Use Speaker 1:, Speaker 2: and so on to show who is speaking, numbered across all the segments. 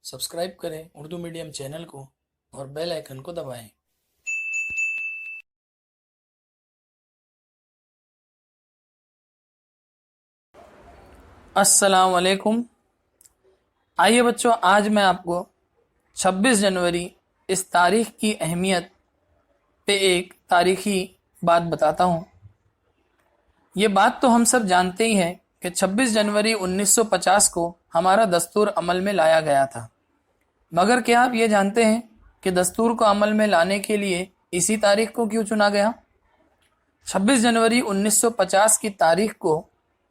Speaker 1: Subscribe करें Urdu medium channel को और बेल आइकन को दबाएं। अस्सलाम वालेकुम। आइए बच्चों, आज मैं आपको 26 जनवरी इस तारीख की अहमियत पे एक तारीखी बात बताता हूँ। ये बात तो हम सब जानते ही हैं कि 26 जनवरी 1950 को हमारा दस्तूर अमल में लाया गया था। मगर क्या आप ये जानते हैं कि दस्तूर को अमल में लाने के लिए इसी तारीख को क्यों चुना गया? 26 जनवरी 1950 की तारीख को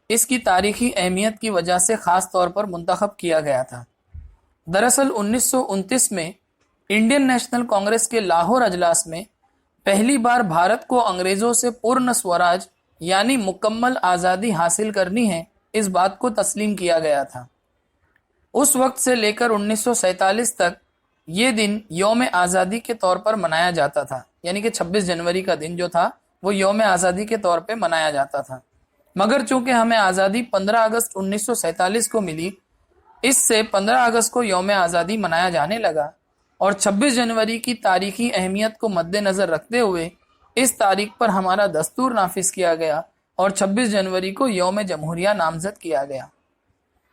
Speaker 1: इसकी तारीखी अहमियत की वजह से ख़ास तौर पर मुंतखब किया गया था। दरअसल 1929 में इंडियन नेशनल कांग्रेस के लाहौर अजलास में पहली बार भारत को अंग्रेज़ों से पूर्ण स्वराज यानी मुकम्मल आज़ादी हासिल करनी है, इस बात को तस्लीम किया गया था। उस वक्त से लेकर 1947 तक ये दिन यौम आज़ादी के तौर पर मनाया जाता था, यानी कि 26 जनवरी का दिन जो था वो यौम आज़ादी के तौर पे मनाया जाता था। मगर चूंकि हमें आज़ादी 15 अगस्त 1947 को मिली, इससे 15 अगस्त को यौम आज़ादी मनाया जाने लगा और 26 जनवरी की तारीखी अहमियत को मद्देनज़र रखते हुए इस तारीख पर हमारा दस्तूर नाफिज किया गया और 26 जनवरी को यौम जमहूरिया नामजद किया गया।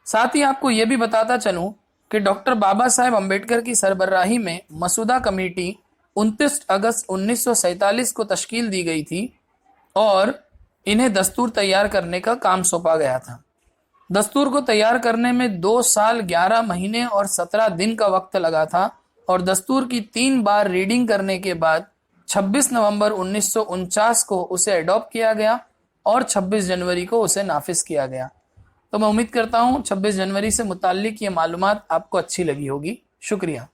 Speaker 1: साथ ही आपको ये भी बताता चलूं कि डॉक्टर बाबा साहेब अम्बेडकर की सरबराही में मसूदा कमेटी 29 अगस्त 1947 को तश्कील दी गई थी और इन्हें दस्तूर तैयार करने का काम सौंपा गया था। दस्तूर को तैयार करने में 2 साल 11 महीने और 17 दिन का वक्त लगा था और दस्तूर की 3 बार रीडिंग करने के बाद 26 नवंबर 1949 को उसे एडॉप्ट किया गया और 26 जनवरी को उसे नाफिज किया गया। तो मैं उम्मीद करता हूँ 26 जनवरी से मुताल्लिक ये मालूमात आपको अच्छी लगी होगी। शुक्रिया।